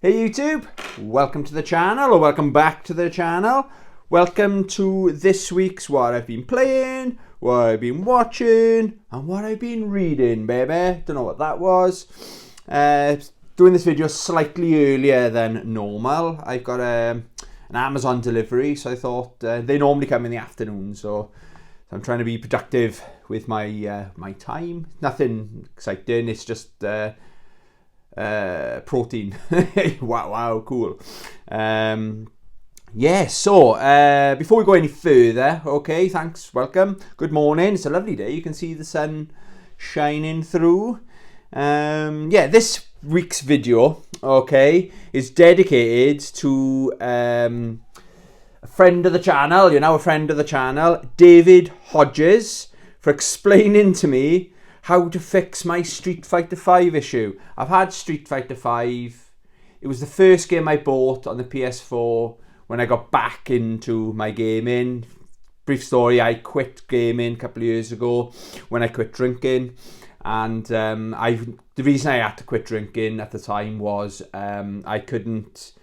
Hey YouTube, welcome to the channel, or welcome back to the channel. Welcome to this week's what I've been playing, what I've been watching, and what I've been reading, baby. Don't know what that was. Doing this video slightly earlier than normal. I've got an Amazon delivery, so I thought they normally come in the afternoon, so I'm trying to be productive with my my time. Nothing exciting, it's just protein. wow, cool. So before we go any further, okay, thanks, welcome, good morning. It's a lovely day, you can see the sun shining through. This week's video, okay, is dedicated to a friend of the channel, a friend of the channel, David Hodges, for explaining to me how to fix my Street Fighter V issue. I've had Street Fighter V. It was the first game I bought on the PS4 when I got back into my gaming. Brief story, I quit gaming a couple of years ago when I quit drinking. And the reason I had to quit drinking at the time was I couldn't...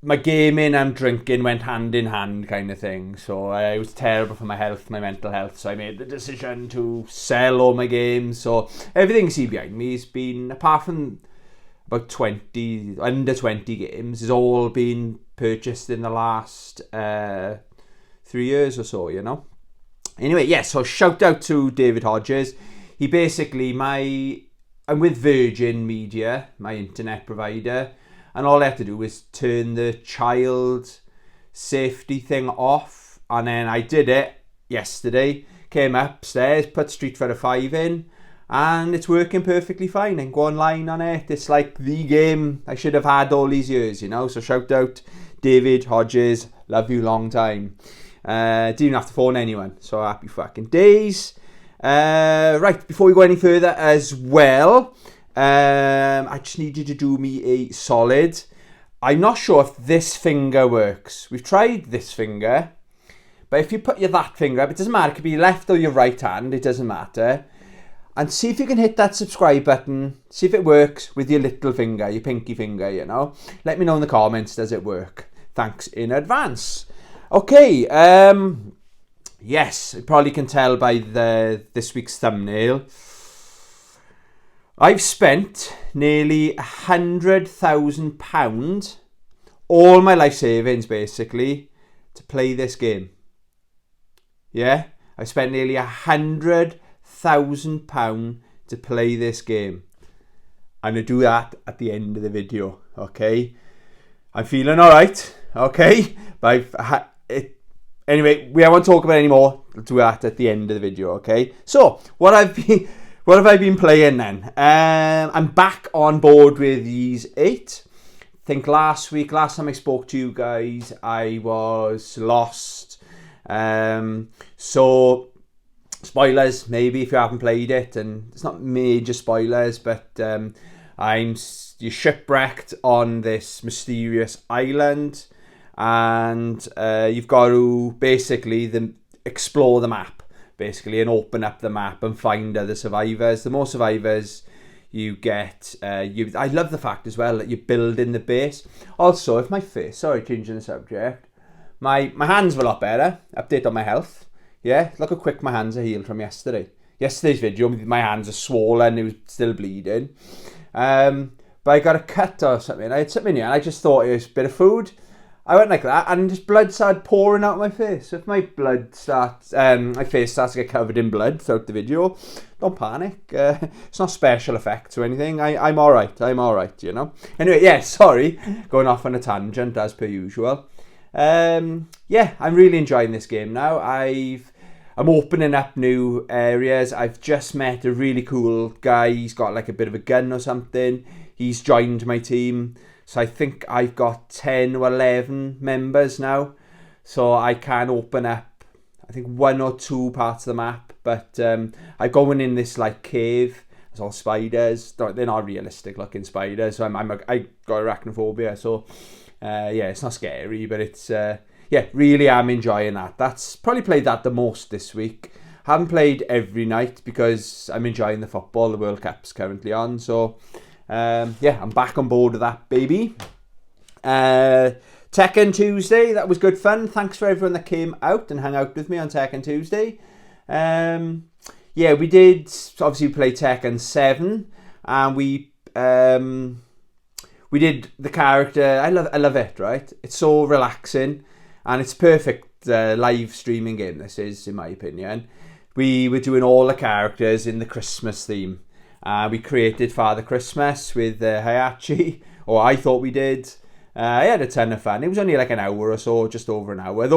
My gaming and drinking went hand in hand kind of thing. So it was terrible for my health, my mental health. So I made the decision to sell all my games. So everything you see behind me has been, apart from about under 20 games, has all been purchased in the last 3 years or so, Anyway, so shout out to David Hodges. He basically, I'm with Virgin Media, my internet provider. And all I had to do was turn the child safety thing off. And then I did it yesterday. Came upstairs, put Street Fighter 5 in. And it's working perfectly fine. I can go online on it. It's like the game I should have had all these years, So shout out David Hodges. Love you long time. Didn't even have to phone anyone. So happy fucking days. Right, before we go any further as well... I just need you to do me a solid. I'm not sure if this finger works. We've tried this finger, but if you put your that finger up, it doesn't matter, it could be your left or your right hand, it doesn't matter, and see if you can hit that subscribe button, see if it works with your little finger, your pinky finger, let me know in the comments, does it work? Thanks in advance. Okay, yes, you probably can tell by this week's thumbnail, I've spent nearly £100,000, all my life savings basically, to play this game. Yeah, I spent nearly £100,000 to play this game. I'm going to do that at the end of the video, okay? I'm feeling alright, okay? But anyway, we won't talk about it anymore. I'll do that at the end of the video, okay? So, what have I been playing then? I'm back on board with Ys 8. I think last time I spoke to you guys, I was lost. So, spoilers, maybe if you haven't played it, and it's not major spoilers, but you're shipwrecked on this mysterious island, and you've got to basically explore the map. Basically, and open up the map and find other survivors. The more survivors you get, I love the fact as well that you're building the base. Also, if my face, sorry, changing the subject, my hands were a lot better. Update on my health. Yeah, look how quick my hands are healed from yesterday. Yesterday's video, my hands are swollen, it was still bleeding. But I got a cut or something. I had something here, and I just thought it was a bit of food. I went like that, and just blood started pouring out my face. So if my face starts to get covered in blood throughout the video, don't panic. It's not special effects or anything. I'm alright. Anyway, sorry, going off on a tangent as per usual. I'm really enjoying this game now. I'm opening up new areas. I've just met a really cool guy. He's got like a bit of a gun or something. He's joined my team. So I think I've got 10 or 11 members now. So I can open up, I think, 1 or 2 parts of the map. But I'm going in this like cave. There's all spiders. They're not realistic looking spiders. So I got arachnophobia. So it's not scary. But it's, really am enjoying that. That's probably played that the most this week. Haven't played every night because I'm enjoying the football. The World Cup's currently on. So... Yeah, I'm back on board with that, baby. Tekken Tuesday, that was good fun. Thanks for everyone that came out and hung out with me on Tekken Tuesday. Yeah, we did obviously play Tekken 7, and we did the character. I love it, right? It's so relaxing, and it's perfect live streaming game. This is, in my opinion. We were doing all the characters in the Christmas theme. We created Father Christmas with Hayachi, or I thought we did. I had a ton of fun. It was only like an hour or so, just over an hour.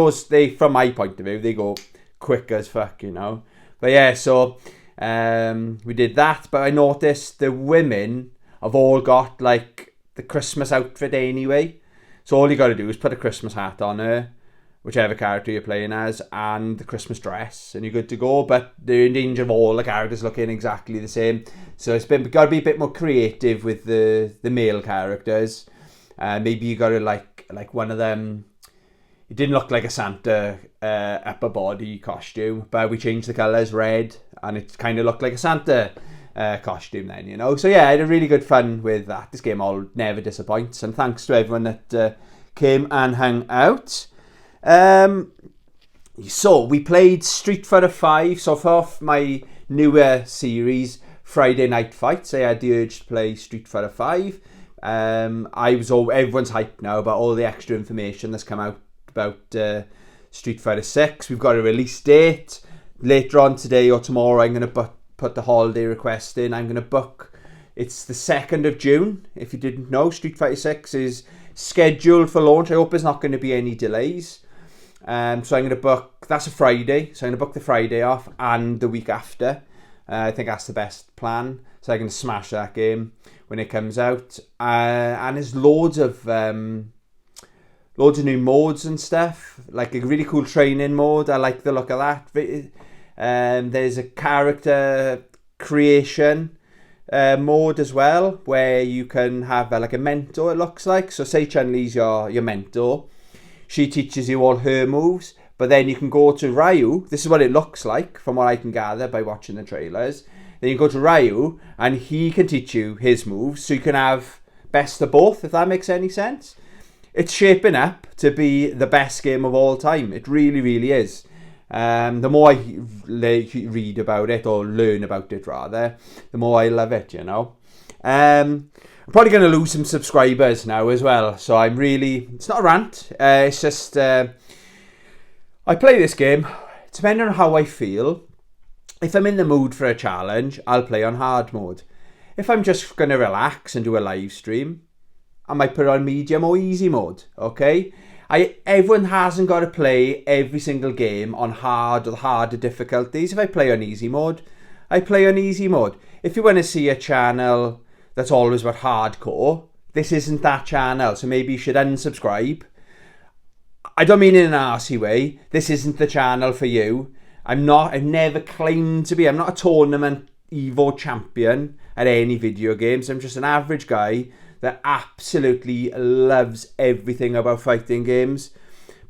From my point of view, they go quick as fuck, you know. But yeah, so we did that. But I noticed the women have all got like the Christmas outfit anyway. So all you got to do is put a Christmas hat on her, whichever character you're playing as, and the Christmas dress, and you're good to go. But they're in danger of all the characters looking exactly the same. So it's got to be a bit more creative with the male characters. Maybe you got to like one of them. It didn't look like a Santa upper body costume, but we changed the colours red, and it kind of looked like a Santa costume then, you know. So yeah, I had a really good fun with that. This game all never disappoints, and thanks to everyone that came and hung out. So we played Street Fighter 5. So for my newer series, Friday Night Fights, I had the urge to play Street Fighter 5. Everyone's hyped now about all the extra information that's come out about Street Fighter 6. We've got a release date later on today or tomorrow. I'm going to put the holiday request in. I'm going to book. It's the 2nd of June. If you didn't know, Street Fighter 6 is scheduled for launch. I hope there's not going to be any delays. So I'm going to book. That's a Friday, so I'm going to book the Friday off and the week after. I think that's the best plan. So I can smash that game when it comes out. And there's loads of new modes and stuff, like a really cool training mode. I like the look of that. There's a character creation mode as well, where you can have like a mentor, it looks like. So say Chun-Li's your mentor. She teaches you all her moves, but then you can go to Ryu. This is what it looks like from what I can gather by watching the trailers. Then you go to Ryu, and he can teach you his moves, so you can have best of both, if that makes any sense. It's shaping up to be the best game of all time. It really, really is. The more I read about it, or learn about it rather, the more I love it, you know. I'm probably going to lose some subscribers now as well, so it's not a rant, it's just, I play this game, depending on how I feel. If I'm in the mood for a challenge, I'll play on hard mode. If I'm just going to relax and do a live stream, I might put it on medium or easy mode, okay? Everyone hasn't got to play every single game on hard or the harder difficulties. If I play on easy mode, I play on easy mode. If you want to see a channel that's always about hardcore, this isn't that channel, so maybe you should unsubscribe. I don't mean in an arsey way. This isn't the channel for you. I've never claimed to be. I'm not a tournament Evo champion at any video games. I'm just an average guy that absolutely loves everything about fighting games,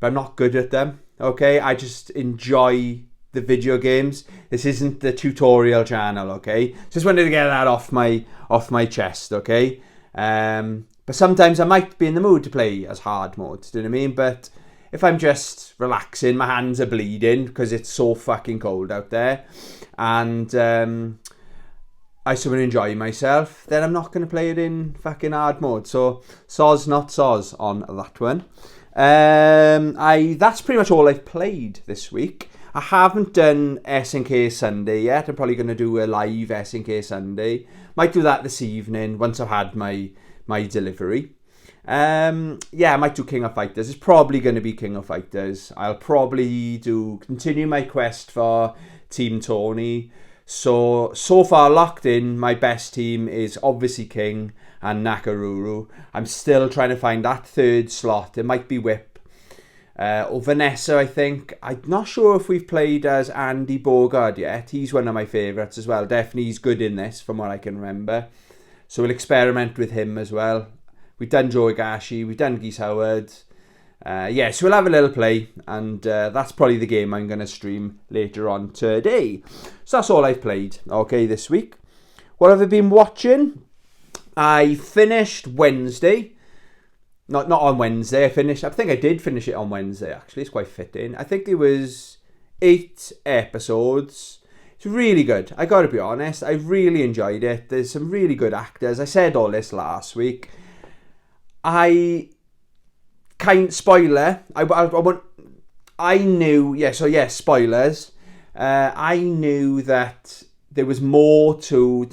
but I'm not good at them, okay? I just enjoy the video games. This isn't the tutorial channel, okay? Just wanted to get that off my chest, okay? But sometimes I might be in the mood to play as hard mode, do you know what I mean? But if I'm just relaxing, my hands are bleeding because it's so fucking cold out there, and I still want to enjoy myself, then I'm not going to play it in fucking hard mode. So, soz not soz on that one. That's pretty much all I've played this week. I haven't done SNK Sunday yet. I'm probably going to do a live SNK Sunday. Might do that this evening once I've had my delivery. I might do King of Fighters. It's probably going to be King of Fighters. I'll probably continue my quest for Team Tony. So far locked in, my best team is obviously King and Nakaruru. I'm still trying to find that third slot. It might be Whip or Vanessa, I think. I'm not sure if we've played as Andy Bogard yet. He's one of my favourites as well. Definitely he's good in this from what I can remember. So we'll experiment with him as well. We've done Joe Higashi, we've done Geese Howard. So we'll have a little play, and that's probably the game I'm going to stream later on today. So that's all I've played, okay, this week. What have I been watching? I finished Wednesday. Not on Wednesday. I think I did finish it on Wednesday, actually. It's quite fitting. I think it was 8 episodes. It's really good. I gotta be honest. I really enjoyed it. There's some really good actors. I said all this last week. Spoiler. I knew, spoilers. I knew that there was more to,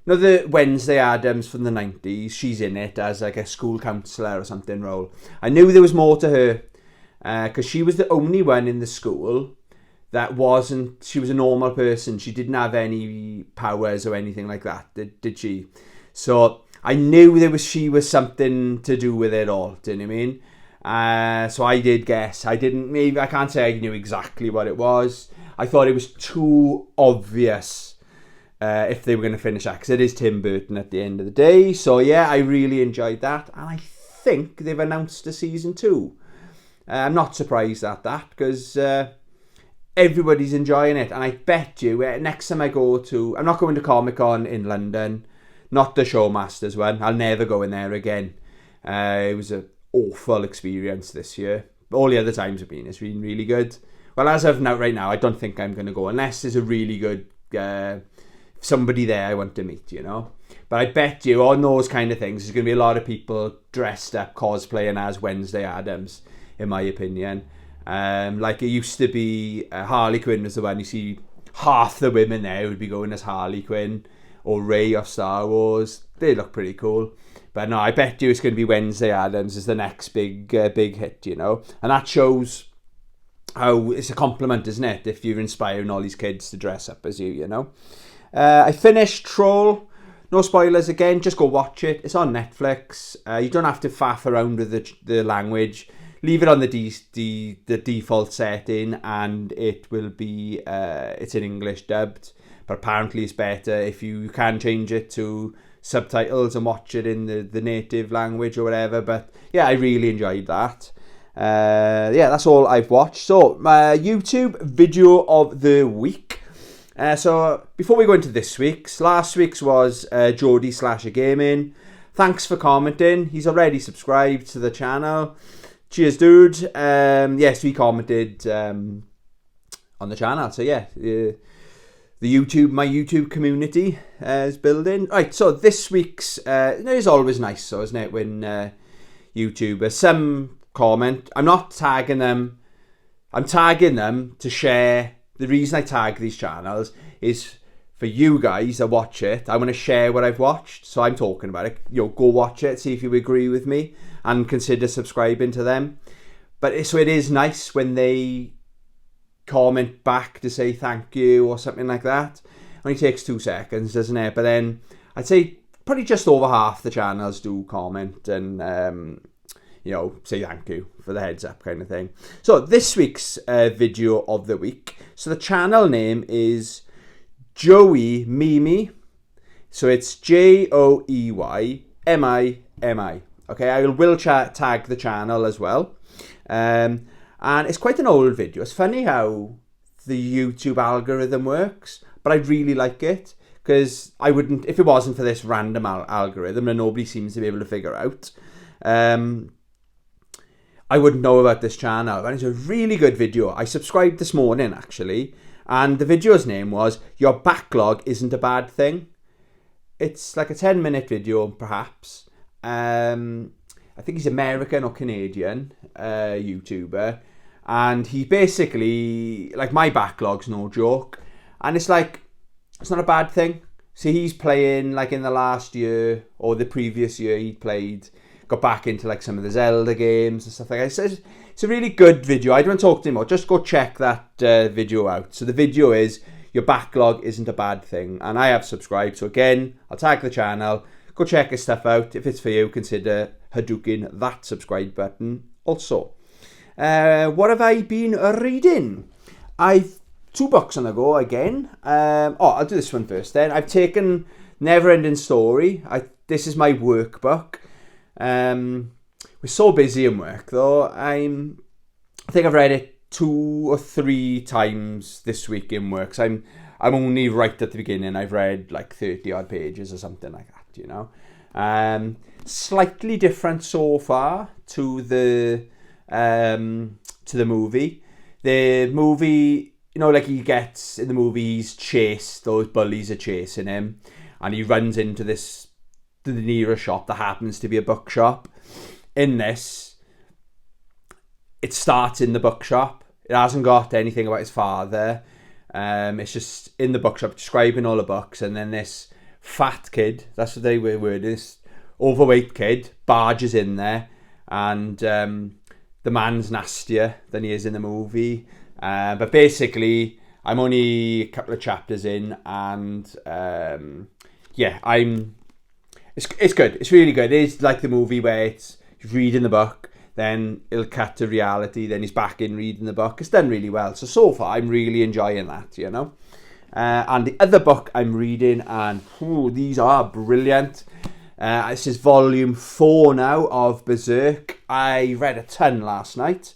the Wednesday Addams from the 90s. She's in it as like a school counsellor or something role. I knew there was more to her because she was the only one in the school that she was a normal person. She didn't have any powers or anything like that, did she? So I knew she was something to do with it all, do you know what I mean? So I did guess. I can't say I knew exactly what it was. I thought it was too obvious if they were going to finish that, because it is Tim Burton at the end of the day. So yeah, I really enjoyed that, and I think they've announced a season 2. I'm not surprised at that, because everybody's enjoying it, and I bet you next time I'm not going to Comic-Con in London, not the Showmasters one. I'll never go in there again. It was an awful experience this year. All the other times it's been really good. Well, as of now, right now, I don't think I'm going to go unless there's a really good somebody there I want to meet, you know. But I bet you on those kind of things, there's going to be a lot of people dressed up, cosplaying as Wednesday Addams, in my opinion. Like it used to be, Harley Quinn was the one. You see half the women there would be going as Harley Quinn or Rey of Star Wars. They look pretty cool. But no, I bet you it's going to be Wednesday Addams as the next big hit, you know. And that shows how it's a compliment, isn't it, if you're inspiring all these kids to dress up as you know. I finished Troll. No spoilers again, just go watch it. It's on Netflix. You don't have to faff around with the language. Leave it on the default setting, and it will be it's in English dubbed. But apparently it's better if you can change it to subtitles and watch it in the native language or whatever. But yeah, I really enjoyed that. That's all I've watched. So my YouTube video of the week. So before we go into last week's was Jody Slasher Gaming. Thanks for commenting. He's already subscribed to the channel. Cheers, dude. Yes, he commented on the channel. So yeah, my YouTube community is building. Right, so this week's it is always nice, so isn't it, when YouTubers some comment. I'm not tagging them. I'm tagging them to share. The reason I tag these channels is for you guys that watch it. I want to share what I've watched, so I'm talking about it. Go watch it, see if you agree with me, and consider subscribing to them. But it is nice when they comment back to say thank you or something like that. Only takes 2 seconds, doesn't it? But then I'd say probably just over half the channels do comment and say thank you for the heads up kind of thing. So this week's video of the week. So the channel name is Joey Mimi. So it's JoeyMimi. Okay, I will tag the channel as well. And it's quite an old video. It's funny how the YouTube algorithm works, but I really like it because I wouldn't, if it wasn't for this random algorithm that nobody seems to be able to figure out, I wouldn't know about this channel. And it's a really good video. I subscribed this morning, actually, and the video's name was Your Backlog Isn't a Bad Thing. It's like a 10-minute video, perhaps. I think he's American or Canadian YouTuber, and he basically, like, my backlog's no joke, and it's like, it's not a bad thing. So he's playing, like, in the last year or the previous year he got back into like some of the Zelda games and stuff like that. So it's a really good video. I don't want to talk to him more. Just go check that video out. So the video is Your Backlog Isn't a Bad Thing, and I have subscribed. So again, I'll tag the channel. Go check his stuff out. If it's for you, consider Hadouken that subscribe button also. What have I been reading? I've 2 books on the go again. I'll do this one first then. I've taken Neverending Story. This is my workbook. We're so busy in work though. I think I've read it 2 or 3 times this week in work. So I'm only right at the beginning. I've read like 30 odd pages or something like that, you know. Slightly different so far to the movie. The movie, you know, like he gets in the movie, he's chased, those bullies are chasing him, and he runs into the nearest shop that happens to be a bookshop. In this, it starts in the bookshop. It hasn't got anything about his father. It's just in the bookshop describing all the books, and then this fat kid, that's what they were wording, this overweight kid barges in there, and the man's nastier than he is in the movie. But basically, I'm only a couple of chapters in, and it's good. It's really good. It is like the movie where it's reading the book, then it'll cut to reality, then he's back in reading the book. It's done really well. So far, I'm really enjoying that, you know. And the other book I'm reading, and these are brilliant. This is volume 4 now of Berserk. I read a ton last night.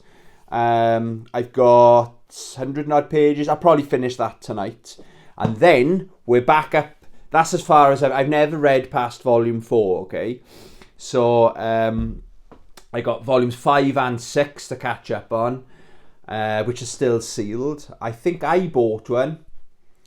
I've got 100 odd pages. I'll probably finish that tonight. And then we're back up. That's as far as I've never read past volume 4, okay? So I got volumes 5 and 6 to catch up on, which are still sealed. I think I bought one,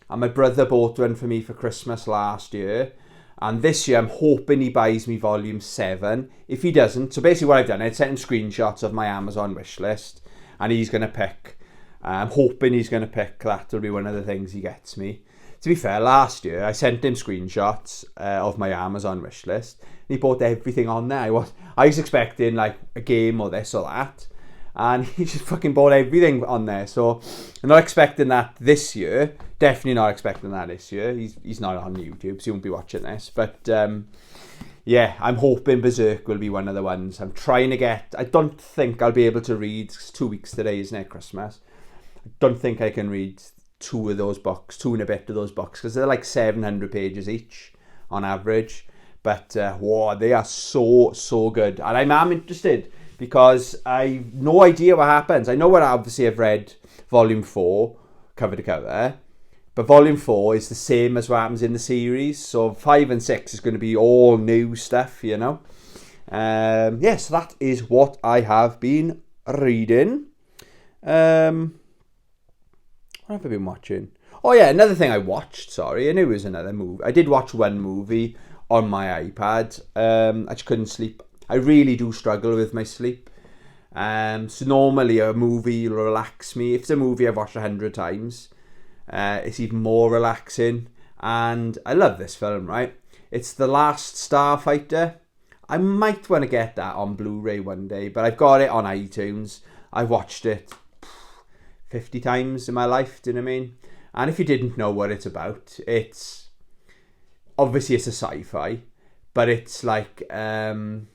and my brother bought one for me for Christmas last year. And this year, I'm hoping he buys me volume 7. If he doesn't, so basically what I've done, I sent him screenshots of my Amazon wish list, and he's going to pick. I'm hoping he's going to pick. That'll be one of the things he gets me. To be fair, last year, I sent him screenshots of my Amazon wish list, and he bought everything on there. I was expecting like a game or this or that, and he just fucking bought everything on there. So I'm not expecting that this year. Definitely not expecting that this year. He's not on YouTube, so he won't be watching this. But yeah, I'm hoping Berserk will be one of the ones. I'm trying to get. I don't think I'll be able to read. It's 2 weeks today, isn't it? Christmas. I don't think I can read 2 of those books, 2 and a bit of those books, because they're like 700 pages each on average. But they are so good, and I'm interested because I've no idea what happens. I know what obviously I've read volume 4 cover to cover, but volume 4 is the same as what happens in the series. So 5 and 6 is going to be all new stuff, you know. So that is what I have been reading. What have I been watching? Oh yeah, another thing I watched, sorry, I knew it was another movie. I did watch one movie on my iPad. I just couldn't sleep. I really do struggle with my sleep. So normally a movie will relax me. If it's a movie I've watched 100 times, it's even more relaxing. And I love this film, right? It's The Last Starfighter. I might want to get that on Blu-ray one day, but I've got it on iTunes. I've watched it 50 times in my life, do you know what I mean? And if you didn't know what it's about, it's obviously it's a sci-fi, but it's like there's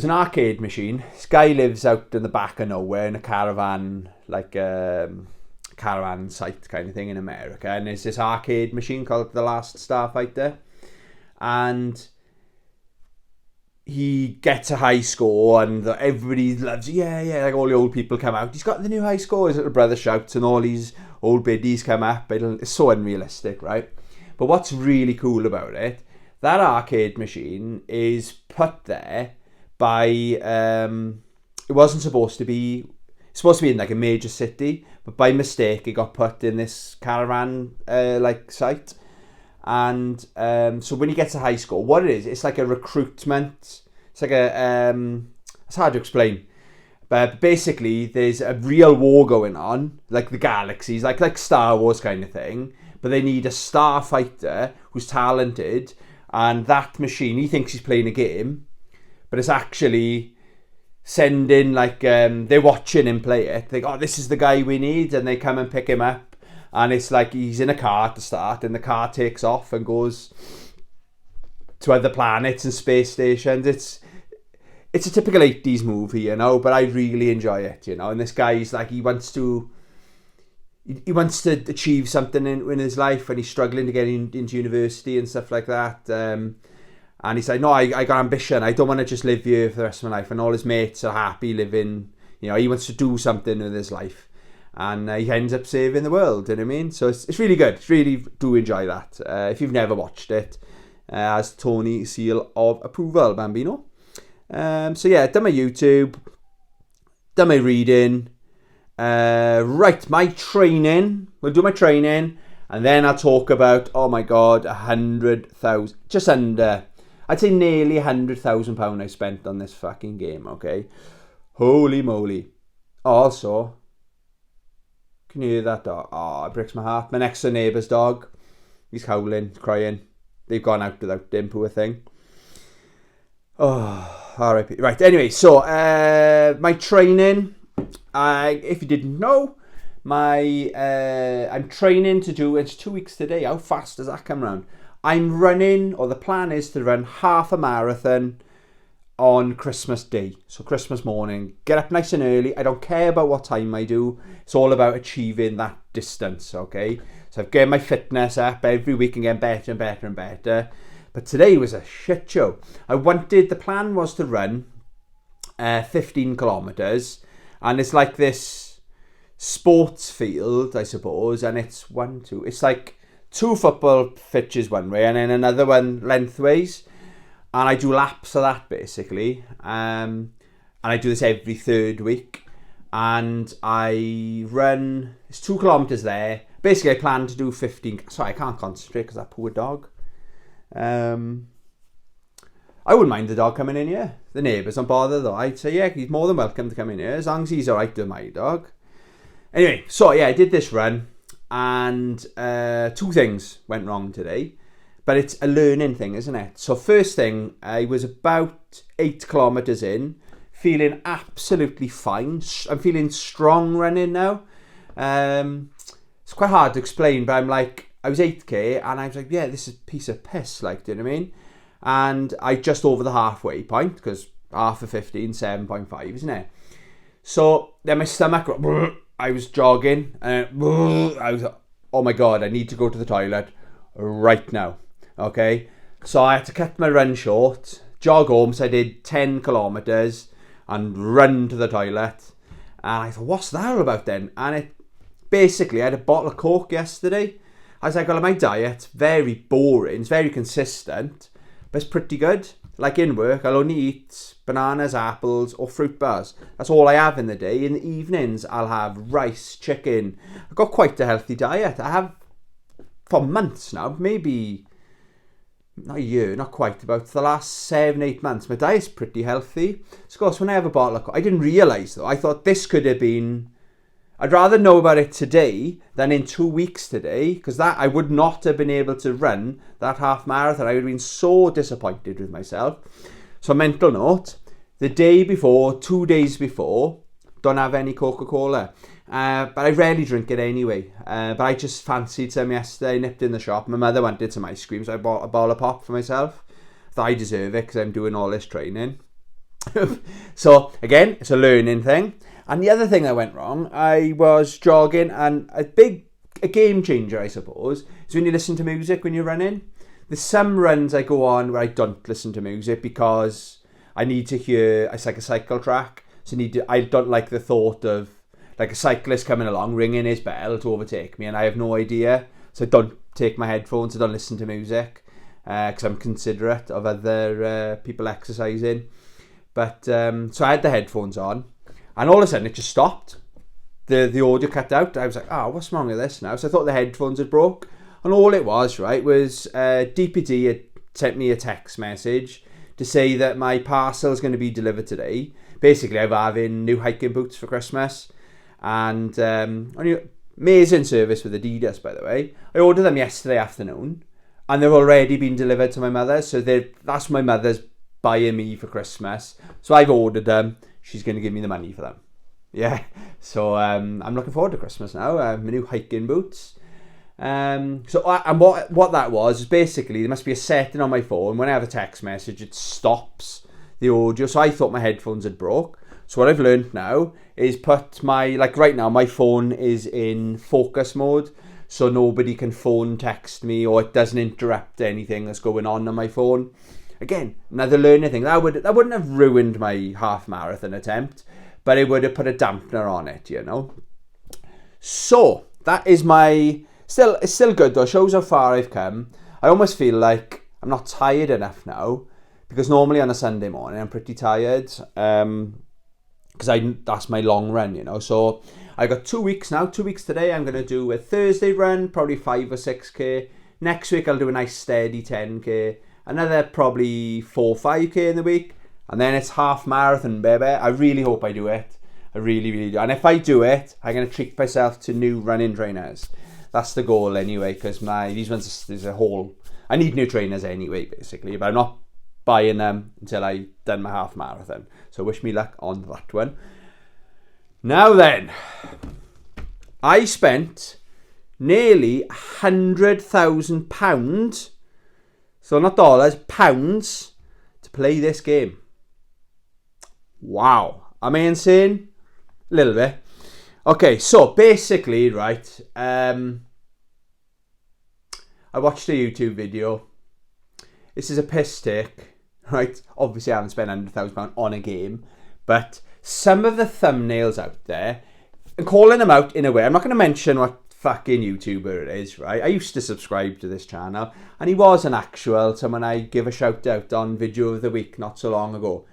an arcade machine. This guy lives out in the back of nowhere in a caravan, like caravan site kind of thing in America, and there's this arcade machine called The Last Starfighter, and he gets a high score, and everybody loves it. Yeah, like all the old people come out. He's got the new high score, his little brother shouts, and all these old biddies come up. It's so unrealistic, right? But what's really cool about it, that arcade machine is put there by, it wasn't supposed to be, it's supposed to be in like a major city, but by mistake it got put in this caravan like site. And so when he gets a high score, what it is, it's like a recruitment. It's like a it's hard to explain, but basically there's a real war going on, like the galaxies, like Star Wars kind of thing. But they need a starfighter who's talented, and that machine, he thinks he's playing a game, but it's actually sending like they're watching him play it. They go, oh, this is the guy we need, and they come and pick him up. And it's like he's in a car at the start, and the car takes off and goes to other planets and space stations. It's a typical 80s movie, you know, but I really enjoy it, you know. And this guy's like, he wants to achieve something in his life, and he's struggling to get into university and stuff like that. And he's like, no, I got ambition. I don't want to just live here for the rest of my life. And all his mates are happy living, you know, he wants to do something with his life. and he ends up saving the world, you know what I mean? So it's really good. It's really do enjoy that. If you've never watched it, as Tony seal of approval, Bambino. So yeah, done my YouTube, done my reading. Right, my training. We'll do my training, and then I'll talk about, oh my God, 100,000, just under, I'd say nearly £100,000 I spent on this fucking game, okay? Holy moly. Also, can you hear that dog? Oh, it breaks my heart. My next door neighbour's dog, he's howling, crying. They've gone out without him, poor thing. Oh, R.I.P. Right, anyway, so my training, if you didn't know, I'm training to do, it's 2 weeks today. How fast does that come round? I'm running, or the plan is to run half a marathon on Christmas Day. So Christmas morning, get up nice and early. I don't care about what time I do. It's all about achieving that distance, okay? So I've getting my fitness up every week and getting better and better and better. But today was a shit show. The plan was to run 15 kilometres, and it's like this sports field, I suppose, and it's it's like 2 football pitches one way and then another one lengthways, and I do laps of that basically, and I do this every 3rd week, and I run, it's 2 kilometres there. Basically I plan to do 15, sorry I can't concentrate because that poor dog. I wouldn't mind the dog coming in here. The neighbours don't bother though. I'd say, yeah, he's more than welcome to come in here as long as he's alright with my dog. Anyway, so yeah, I did this run, and 2 things went wrong today. But it's a learning thing, isn't it? So first thing, I was about 8 kilometres in, feeling absolutely fine. I'm feeling strong running now. It's quite hard to explain, but I'm like, I was 8k and I was like, yeah, this is a piece of piss, like, do you know what I mean? And I just over the halfway point, because half of 15, 7.5, isn't it? So then my stomach, I was jogging, and I was, oh my God, I need to go to the toilet right now, okay? So I had to cut my run short, jog home, so I did 10 kilometres, and run to the toilet. And I thought, what's that all about then? And it basically, I had a bottle of Coke yesterday. I was like, well, my diet's very boring, it's very consistent, but it's pretty good. Like in work, I'll only eat bananas, apples, or fruit bars. That's all I have in the day. In the evenings, I'll have rice, chicken. I've got quite a healthy diet. I have for months now, maybe not a year, not quite, about the last 7-8 months. My diet's pretty healthy. So, of course, when I have a bottle of Coke, I didn't realise though, I thought this could have been, I'd rather know about it today than in 2 weeks today, because that I would not have been able to run that half marathon. I would have been so disappointed with myself. So mental note, the day before, 2 days before, don't have any Coca-Cola. But I rarely drink it anyway. But I just fancied some yesterday, nipped in the shop. My mother wanted some ice cream, so I bought a bowl of pop for myself. I thought I deserve it because I'm doing all this training. So again, it's a learning thing. And the other thing that went wrong, I was jogging, and a game changer, I suppose, is when you listen to music when you're running. There's some runs I go on where I don't listen to music because I need to hear, it's like a cycle track. So I don't like the thought of like a cyclist coming along, ringing his bell to overtake me, and I have no idea. So I don't take my headphones, I don't listen to music because I'm considerate of other people exercising. But so I had the headphones on, and all of a sudden it just stopped. The audio cut out. I was like, oh, what's wrong with this now? So I thought the headphones had broke. And all it was, right, was DPD had sent me a text message to say that my parcel is going to be delivered today. Basically, I'm having new hiking boots for Christmas. And amazing service with Adidas, by the way. I ordered them yesterday afternoon, and they've already been delivered to my mother. So that's my mother's buying me for Christmas. So I've ordered them. She's going to give me the money for them. Yeah. So I'm looking forward to Christmas now. My new hiking boots. And what that was is basically there must be a setting on my phone. When I have a text message, it stops the audio. So I thought my headphones had broke. So what I've learned now is put like right now, my phone is in focus mode. So nobody can phone text me, or it doesn't interrupt anything that's going on my phone. Again, another learning thing. That wouldn't have ruined my half marathon attempt, but it would have put a dampener on it, you know. So that is my it's still good though. Shows how far I've come. I almost feel like I'm not tired enough now, because normally on a Sunday morning I'm pretty tired, because that's my long run, you know. So I got 2 weeks now. 2 weeks today. I'm gonna do a Thursday run, probably 5 or 6k. Next week I'll do a nice steady 10k. Another probably 4 or 5k in the week, and then it's half marathon, baby. I really hope I do it. I really, really do. And if I do it, I'm gonna treat myself to new running trainers. That's the goal anyway, because these ones, there's a whole... I need new trainers anyway, basically, but I'm not buying them until I've done my half marathon. So wish me luck on that one. Now then, I spent nearly £100,000, so not dollars, pounds, to play this game. Wow. Am I insane? A little bit. Okay, so basically, right, I watched a YouTube video. This is a piss take, right? Obviously, I haven't spent £100,000 on a game, but some of the thumbnails out there, and calling them out in a way, I'm not going to mention what fucking YouTuber it is, right? I used to subscribe to this channel, and he was someone I give a shout out on Video of the Week not so long ago.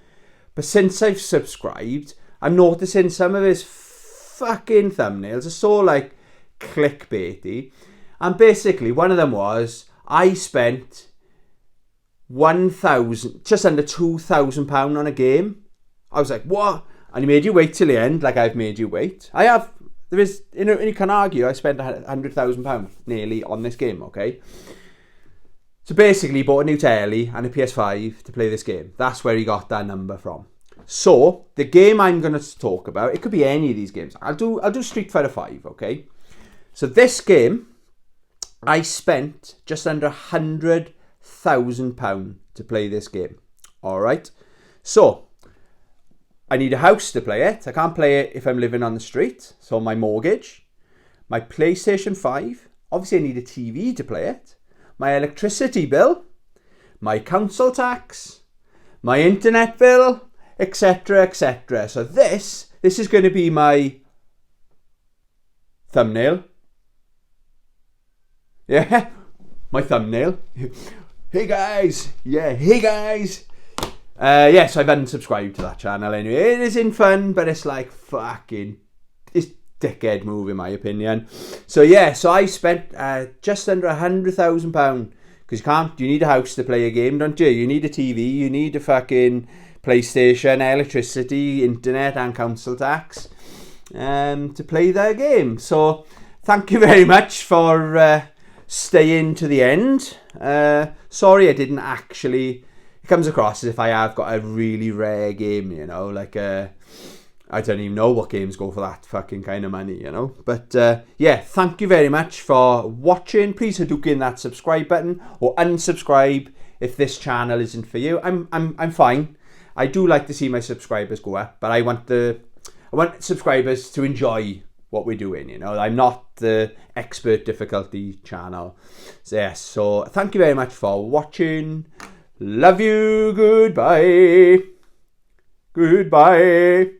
But since I've subscribed, I'm noticing some of his fucking thumbnails are so like clickbaity, and basically one of them was, I spent just under £2,000 on a game. I was like, what? And he made you wait till the end, like I've made you wait. You can argue I spent £100,000 nearly on this game, okay? So basically he bought a new telly and a PS5 to play this game. That's where he got that number from. So, the game I'm going to talk about, it could be any of these games. I'll do Street Fighter 5, okay? So this game, I spent just under £100,000 to play this game. Alright? So, I need a house to play it. I can't play it if I'm living on the street. So my mortgage, my PlayStation 5, obviously I need a TV to play it, my electricity bill, my council tax, my internet bill, etc, etc. So this is going to be my thumbnail. Yeah, my thumbnail. Hey guys, yes, I've unsubscribed to that channel anyway. It is in fun, but it's like fucking, it's dickhead move in my opinion. So yeah, so I spent just under £100,000, because you need a house to play a game, don't you? You need a TV, you need a fucking PlayStation, electricity, internet and council tax to play their game. So thank you very much for staying to the end. Sorry I didn't actually... It comes across as if I have got a really rare game, you know, like I don't even know what games go for that fucking kind of money, you know. But yeah, thank you very much for watching. Please Hadouken that subscribe button, or unsubscribe if this channel isn't for you. I'm fine. I do like to see my subscribers go up, but I want subscribers to enjoy what we're doing, you know. I'm not the expert difficulty channel. So yes, so thank you very much for watching. Love you. Goodbye. Goodbye.